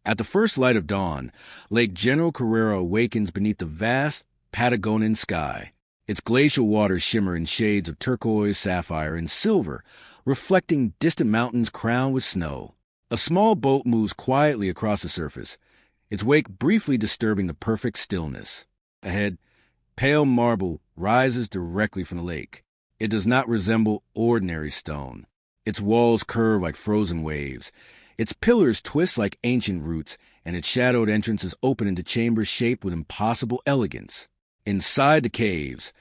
At the first light of dawn, Lake General Carrera awakens beneath the vast Patagonian sky. Its glacial waters shimmer in shades of turquoise, sapphire, and silver, reflecting distant mountains crowned with snow. A small boat moves quietly across the surface, its wake briefly disturbing the perfect stillness. Ahead, pale marble rises directly from the lake. It does not resemble ordinary stone. Its walls curve like frozen waves. Its pillars twist like ancient roots, and its shadowed entrances open into chambers shaped with impossible elegance. Inside the caves,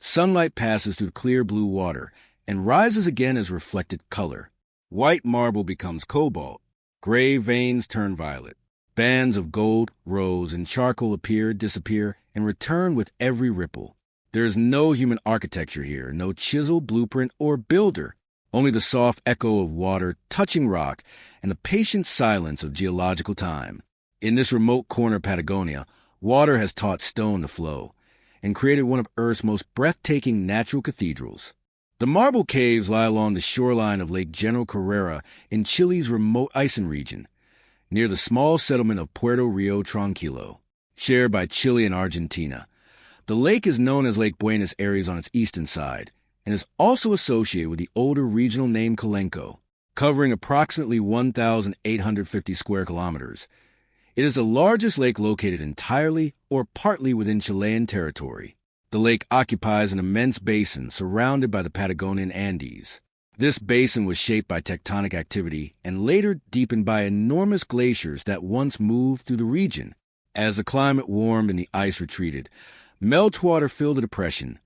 sunlight passes through clear blue water and rises again as reflected color. White marble becomes cobalt. Gray veins turn violet. Bands of gold, rose, and charcoal appear, disappear, and return with every ripple. There is no human architecture here, no chisel, blueprint, or builder. Only the soft echo of water touching rock and the patient silence of geological time. In this remote corner of Patagonia, water has taught stone to flow and created one of Earth's most breathtaking natural cathedrals. The marble caves lie along the shoreline of Lake General Carrera in Chile's remote Icen region, near the small settlement of Puerto Rio Tranquilo, shared by Chile and Argentina. The lake is known as Lake Buenos Aires on its eastern side, and is also associated with the older regional name Colenco, covering approximately 1,850 square kilometers. It is the largest lake located entirely or partly within Chilean territory. The lake occupies an immense basin surrounded by the Patagonian Andes. This basin was shaped by tectonic activity and later deepened by enormous glaciers that once moved through the region. As the climate warmed and the ice retreated, meltwater filled the depression,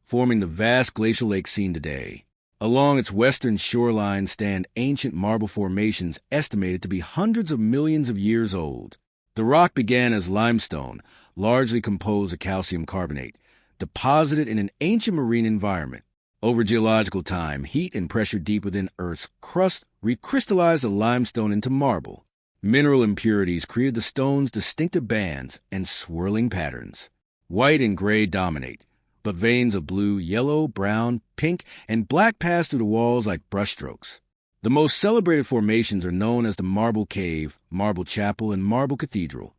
forming the vast glacial lake seen today. Along its western shoreline stand ancient marble formations estimated to be hundreds of millions of years old. The rock began as limestone, largely composed of calcium carbonate, deposited in an ancient marine environment. Over geological time, heat and pressure deep within Earth's crust recrystallized the limestone into marble. Mineral impurities created the stone's distinctive bands and swirling patterns. White and gray dominate, but veins of blue, yellow, brown, pink, and black pass through the walls like brushstrokes. The most celebrated formations are known as the Marble Cave, Marble Chapel, and Marble Cathedral,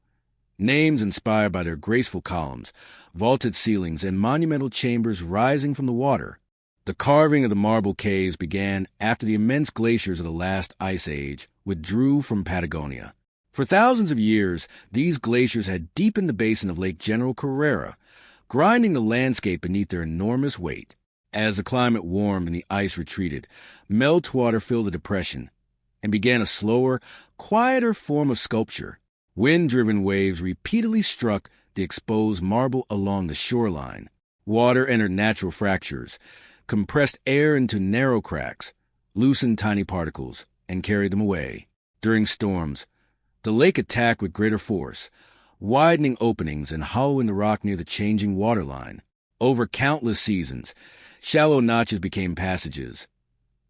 names inspired by their graceful columns, vaulted ceilings, and monumental chambers rising from the water. The carving of the marble caves began after the immense glaciers of the last ice age withdrew from Patagonia. For thousands of years, these glaciers had deepened the basin of Lake General Carrera, grinding the landscape beneath their enormous weight. As the climate warmed and the ice retreated, meltwater filled the depression and began a slower, quieter form of sculpture. Wind-driven waves repeatedly struck the exposed marble along the shoreline. Water entered natural fractures, compressed air into narrow cracks, loosened tiny particles, and carried them away. During storms, the lake attacked with greater force, widening openings and hollowing the rock near the changing waterline. Over countless seasons, shallow notches became passages.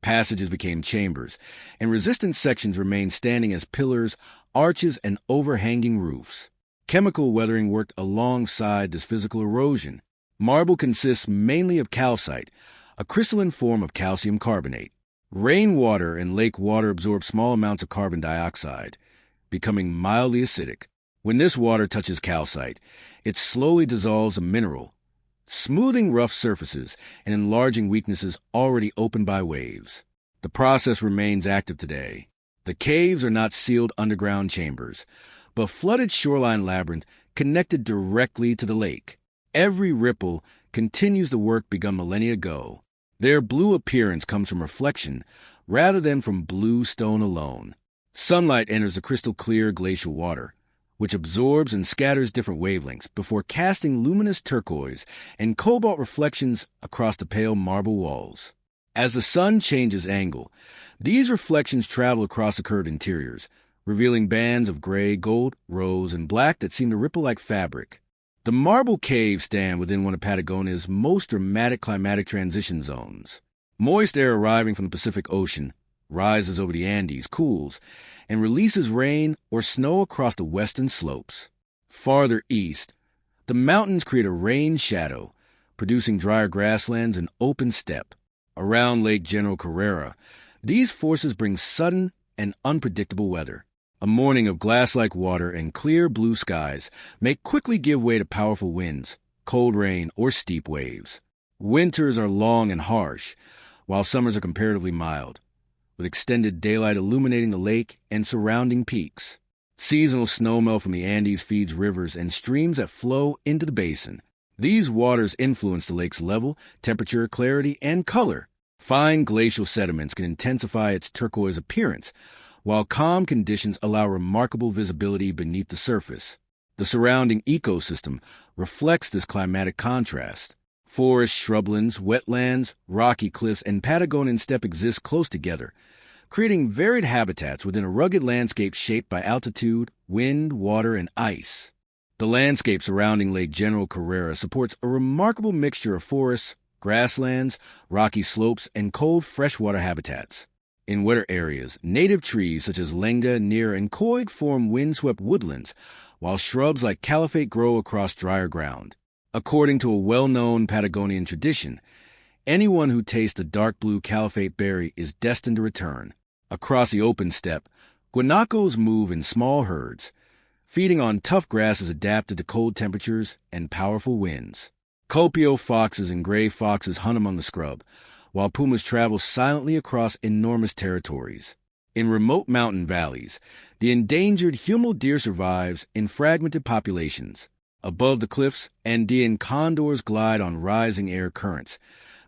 Passages became chambers, and resistant sections remained standing as pillars, arches, and overhanging roofs. Chemical weathering worked alongside this physical erosion. Marble consists mainly of calcite, a crystalline form of calcium carbonate. Rainwater and lake water absorb small amounts of carbon dioxide, becoming mildly acidic. When this water touches calcite, it slowly dissolves the mineral, smoothing rough surfaces and enlarging weaknesses already opened by waves. The process remains active today. The caves are not sealed underground chambers, but flooded shoreline labyrinth connected directly to the lake. Every ripple continues the work begun millennia ago. Their blue appearance comes from reflection rather than from blue stone alone. Sunlight enters the crystal-clear glacial water, which absorbs and scatters different wavelengths before casting luminous turquoise and cobalt reflections across the pale marble walls. As the sun changes angle, these reflections travel across the curved interiors, revealing bands of gray, gold, rose, and black that seem to ripple like fabric. The marble caves stand within one of Patagonia's most dramatic climatic transition zones. Moist air arriving from the Pacific Ocean rises over the Andes, cools, and releases rain or snow across the western slopes. Farther east, the mountains create a rain shadow, producing drier grasslands and open steppe. Around Lake General Carrera, these forces bring sudden and unpredictable weather. A morning of glass-like water and clear blue skies may quickly give way to powerful winds, cold rain, or steep waves. Winters are long and harsh, while summers are comparatively mild, with extended daylight illuminating the lake and surrounding peaks. Seasonal snowmelt from the Andes feeds rivers and streams that flow into the basin. These waters influence the lake's level, temperature, clarity, and color. Fine glacial sediments can intensify its turquoise appearance, while calm conditions allow remarkable visibility beneath the surface. The surrounding ecosystem reflects this climatic contrast. Forests, shrublands, wetlands, rocky cliffs, and Patagonian steppe exist close together, creating varied habitats within a rugged landscape shaped by altitude, wind, water, and ice. The landscape surrounding Lake General Carrera supports a remarkable mixture of forests, grasslands, rocky slopes, and cold freshwater habitats. In wetter areas, native trees such as lenga, neer, and coig form windswept woodlands, while shrubs like caliphate grow across drier ground. According to a well-known Patagonian tradition, anyone who tastes the dark blue caliphate berry is destined to return. Across the open steppe, guanacos move in small herds, feeding on tough grasses adapted to cold temperatures and powerful winds. Copio foxes and gray foxes hunt among the scrub, while pumas travel silently across enormous territories. In remote mountain valleys, the endangered huemul deer survives in fragmented populations. Above the cliffs, Andean condors glide on rising air currents,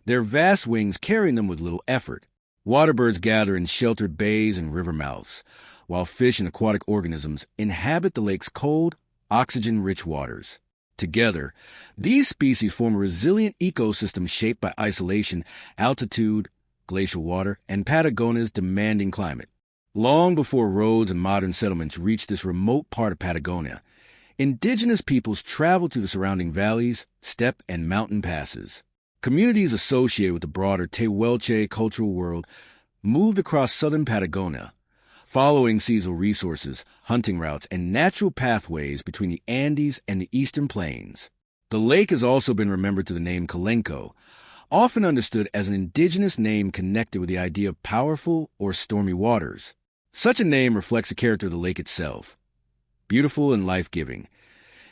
their vast wings carrying them with little effort. Waterbirds gather in sheltered bays and river mouths, while fish and aquatic organisms inhabit the lake's cold, oxygen-rich waters. Together, these species form a resilient ecosystem shaped by isolation, altitude, glacial water, and Patagonia's demanding climate. Long before roads and modern settlements reached this remote part of Patagonia, indigenous peoples traveled through the surrounding valleys, steppe, and mountain passes. Communities associated with the broader Tehuelche cultural world moved across southern Patagonia, following seasonal resources, hunting routes, and natural pathways between the Andes and the eastern plains. The lake has also been remembered through the name Calenco, often understood as an indigenous name connected with the idea of powerful or stormy waters. Such a name reflects the character of the lake itself, beautiful and life-giving,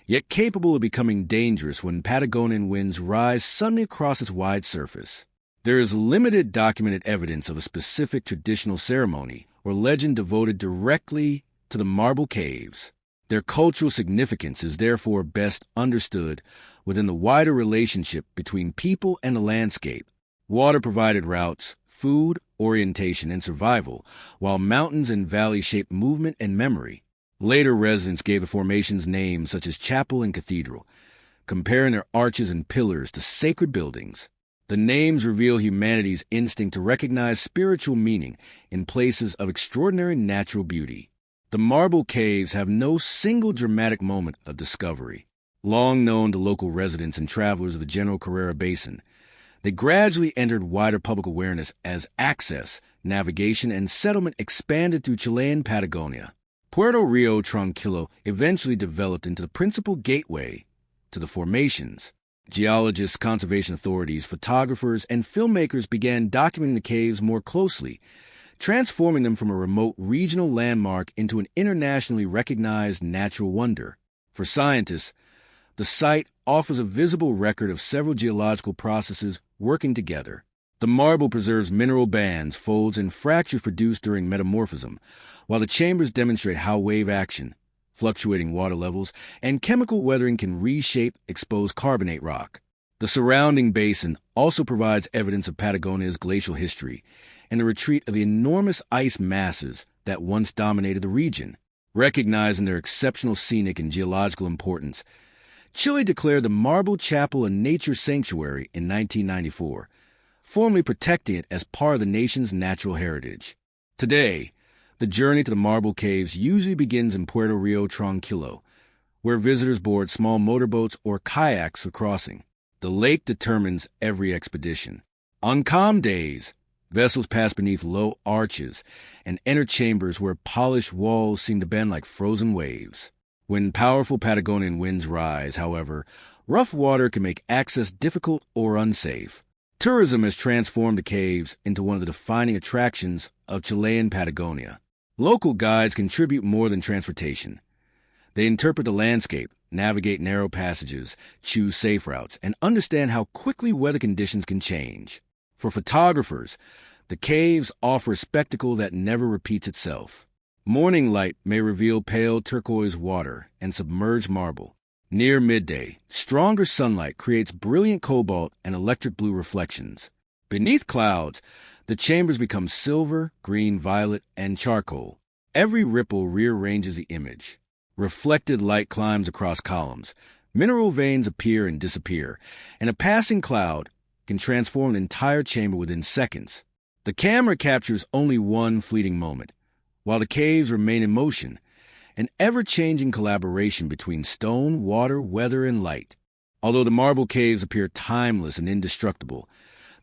yet capable of becoming dangerous when Patagonian winds rise suddenly across its wide surface. There is limited documented evidence of a specific traditional ceremony or legend devoted directly to the Marble Caves. Their cultural significance is therefore best understood within the wider relationship between people and the landscape. Water provided routes, food, orientation, and survival, while mountains and valleys shaped movement and memory. Later residents gave the formations names such as chapel and cathedral, comparing their arches and pillars to sacred buildings. The names reveal humanity's instinct to recognize spiritual meaning in places of extraordinary natural beauty. The Marble Caves have no single dramatic moment of discovery. Long known to local residents and travelers of the General Carrera Basin, they gradually entered wider public awareness as access, navigation, and settlement expanded through Chilean Patagonia. Puerto Rio Tranquilo eventually developed into the principal gateway to the formations. Geologists, conservation authorities, photographers, and filmmakers began documenting the caves more closely, transforming them from a remote regional landmark into an internationally recognized natural wonder. For scientists, the site offers a visible record of several geological processes working together. The marble preserves mineral bands, folds, and fractures produced during metamorphism, while the chambers demonstrate how wave action, fluctuating water levels, and chemical weathering can reshape exposed carbonate rock. The surrounding basin also provides evidence of Patagonia's glacial history and the retreat of the enormous ice masses that once dominated the region. Recognizing their exceptional scenic and geological importance, Chile declared the Marble Chapel a nature sanctuary in 1994, formally protecting it as part of the nation's natural heritage. Today, the journey to the Marble Caves usually begins in Puerto Rio Tranquilo, where visitors board small motorboats or kayaks for crossing. The lake determines every expedition. On calm days, vessels pass beneath low arches and enter chambers where polished walls seem to bend like frozen waves. When powerful Patagonian winds rise, however, rough water can make access difficult or unsafe. Tourism has transformed the caves into one of the defining attractions of Chilean Patagonia. Local guides contribute more than transportation. They interpret the landscape, navigate narrow passages, choose safe routes, and understand how quickly weather conditions can change. For photographers, the caves offer a spectacle that never repeats itself. Morning light may reveal pale turquoise water and submerged marble. Near midday, stronger sunlight creates brilliant cobalt and electric blue reflections. Beneath clouds, the chambers become silver, green, violet, and charcoal. Every ripple rearranges the image. Reflected light climbs across columns. Mineral veins appear and disappear, and a passing cloud can transform an entire chamber within seconds. The camera captures only one fleeting moment, while the caves remain in motion, an ever-changing collaboration between stone, water, weather, and light. Although the marble caves appear timeless and indestructible,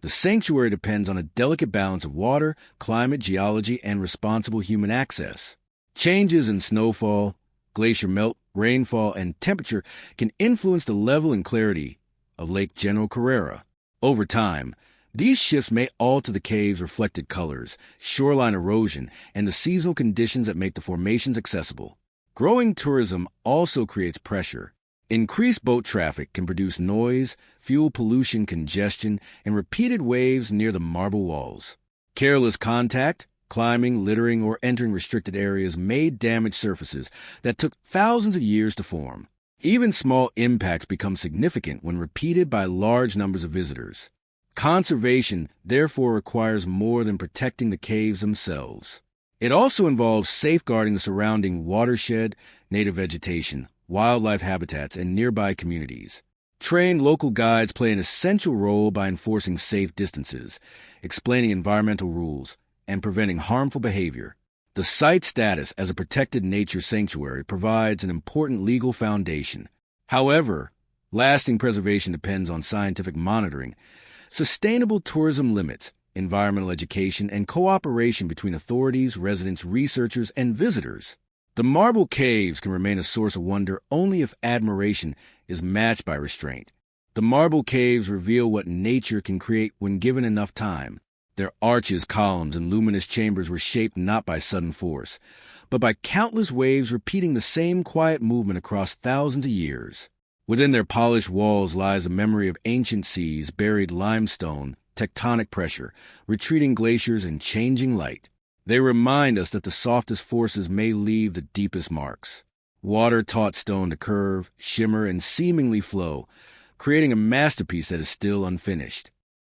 the sanctuary depends on a delicate balance of water, climate, geology, and responsible human access. Changes in snowfall, glacier melt, rainfall, and temperature can influence the level and clarity of Lake General Carrera. Over time, these shifts may alter the cave's reflected colors, shoreline erosion, and the seasonal conditions that make the formations accessible. Growing tourism also creates pressure. Increased boat traffic can produce noise, fuel pollution, congestion, and repeated waves near the marble walls. Careless contact, climbing, littering, or entering restricted areas may damage surfaces that took thousands of years to form. Even small impacts become significant when repeated by large numbers of visitors. Conservation, therefore, requires more than protecting the caves themselves. It also involves safeguarding the surrounding watershed, native vegetation, wildlife habitats, and nearby communities. Trained local guides play an essential role by enforcing safe distances, explaining environmental rules, and preventing harmful behavior. The site's status as a protected nature sanctuary provides an important legal foundation. However, lasting preservation depends on scientific monitoring, sustainable tourism limits, environmental education, and cooperation between authorities, residents, researchers, and visitors. The marble caves can remain a source of wonder only if admiration is matched by restraint. The marble caves reveal what nature can create when given enough time. Their arches, columns, and luminous chambers were shaped not by sudden force, but by countless waves repeating the same quiet movement across thousands of years. Within their polished walls lies a memory of ancient seas, buried limestone, tectonic pressure, retreating glaciers, and changing light. They remind us that the softest forces may leave the deepest marks. Water taught stone to curve, shimmer, and seemingly flow, creating a masterpiece that is still unfinished.